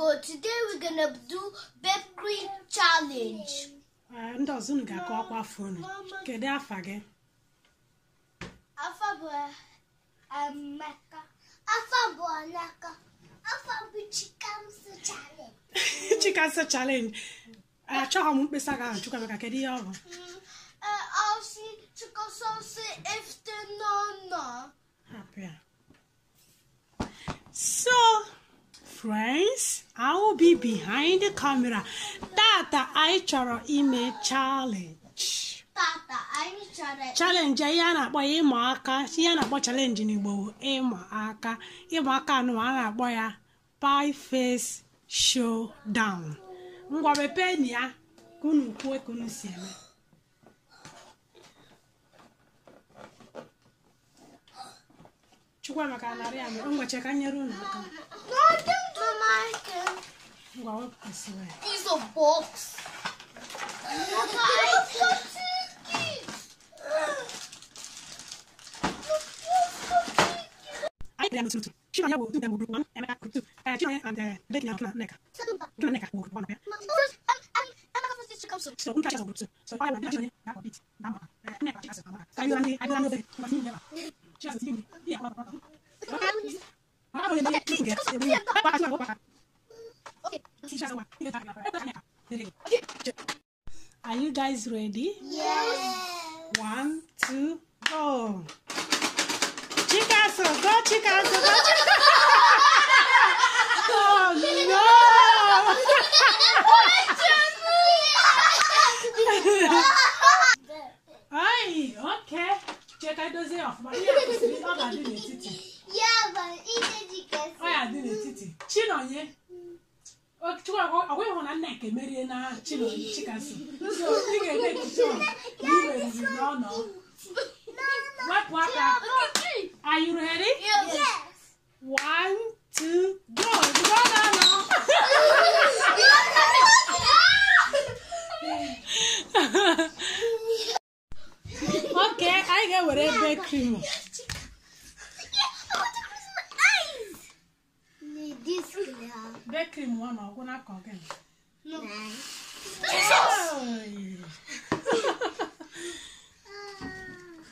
go. Today we're gonna do bakery challenge. And also you got a phone. Get there for again. Emeka. Neka. Kamso challenge. Chọrọ m mkpesa ga chukwu maka kedu ihe ọ bụ. So, friends, I will be behind the camera. Tata, I chọrọ ime challenge. Challenge ya na-akpọ ịma aka. Ya na-akpọ challenge n'Igbo ịma aka. Ịma aka anụ a na-akpọ ya pie face showdown. Ngwa mepee ni ya kunu kwuo kunu si eme. Chukwu maka narị ame ngwa cheka nyere unu aka. Ngwa wepụsị we. It's a box. I am two. Chinoye will do them group 1, Emeka group 2. Chinoye and Nneka. Nneka will group 1. So we try group 2. So I will Chinoye that will beat. Nneka just I don't know the just yeah. Are you guys ready? Yes. 1, 2, go. Chikaso, go Chikaso, go. Oh no! Hey, okay. Check out those off. But yeah, I'm doing it. Yeah, but it's education. Oh, yeah, doing it. Chinoye. Oh, I will want Nneka Emeka Chinoye Chikaso. So you can take it on. No. What? Are you ready? Yes. 1, 2, go! No. Okay, I get with a big cream. Big cream one, I'm gonna cook it. No.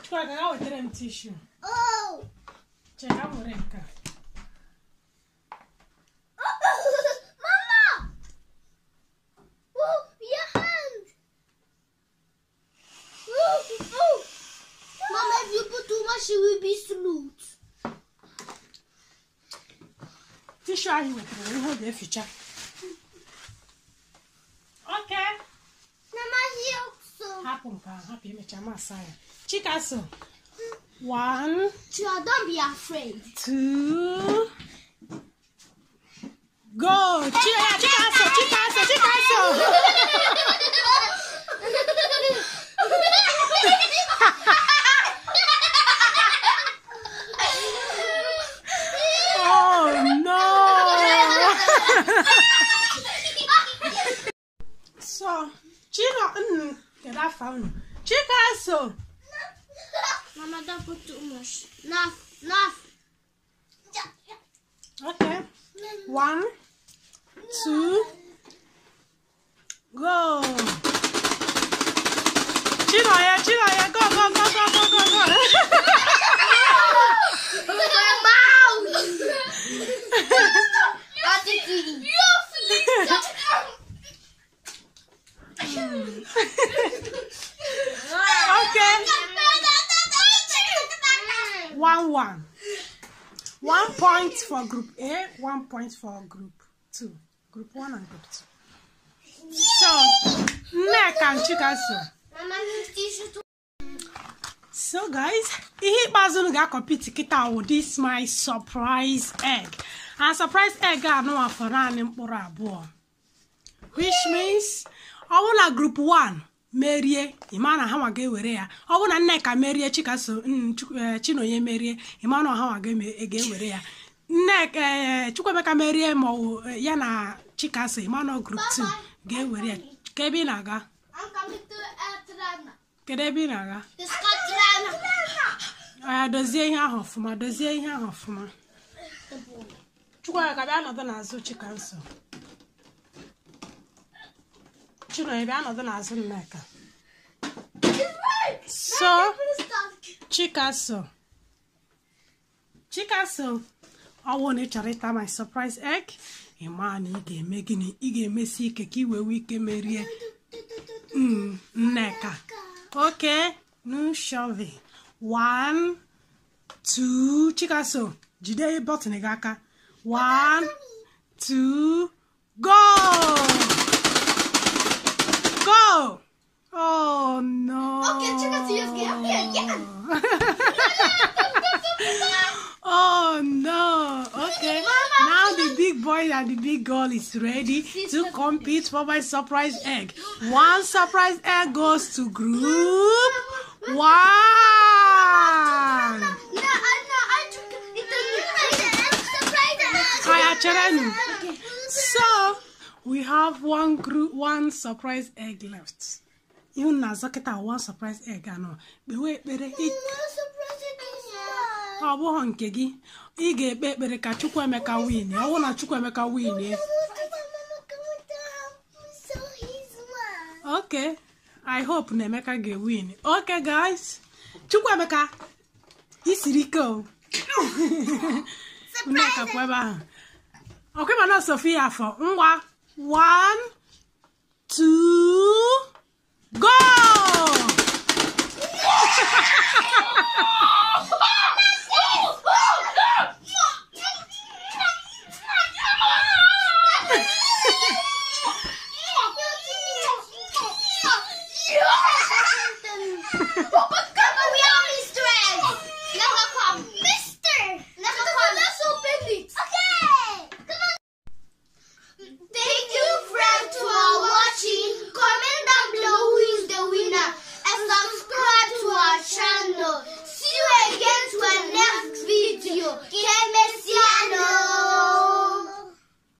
Try to go with them tissue. Oh! Check out what it got. Mama! Oh, your hand! Oh. Mama, if you put too much, it will be smooth. Tissue are you with me? We hold the future. Okay. Mama, here so. Happy, me chama saya. Chikaso. 1, Don't be afraid. 2, go! Chikaso! Oh no! So, Chino, get that phone. Chikaso! Mama, don't put too much. Enough. Okay. 1, 2, go. Chinoye, go. My mouth. Okay. 1. 1 point for group A, 1 point for group 2. Group 1 and group 2. So, Nneka and Chikaso. So guys, ihe ikpeazụ ga compete kita with this my surprise egg. And surprise egg a no afọ naanị mkpụrụ abụọ. Which means ọ bụ na group 1 merie imana ha nwa ga-ewere ya. Ọ bụ na Nneka merie Chikaso Chinoye merie imana ha nwa ga-ewere ya. Nneka Chukwuemeka merie ma ya na Chikaso imana group 2 ga-ewere ya. Ka ebe ị na-aga? I'm coming to Atlanta. Kedu ebe ị na-aga? Dozie ihe ahụ ọfụma. Chukwuemeka bịa nọdụ n'azụ Chikamso. Chino, ebe another as Nneka. So, Chikaso. I want to charita my surprise egg. Imani ige mesi keki we wike merie. Nneka. Okay, no shove. 1, 2, Chikaso. Jide button gaka. 1, 2, go! Go! Oh no! Okay, Chikaso, yeah. Oh no! Okay, now the big boy and the big girl is ready to compete for my surprise egg. One surprise egg goes to group 1. So we have one surprise egg left. You na zaketa one surprise egg ano. Wait. Ọ bụghị nke gị. Ị ga-ekpe ekpere ka Chukwuemeka win. Ọ bụrụ na Chukwuemeka win. Okay. I hope Emeka ga-win. Okay guys. Chukwuemeka. Isiri ike o. Nneka kwa ebe ahụ. Okay, mana Sophia afọ. Ngwa. 1, 2, go!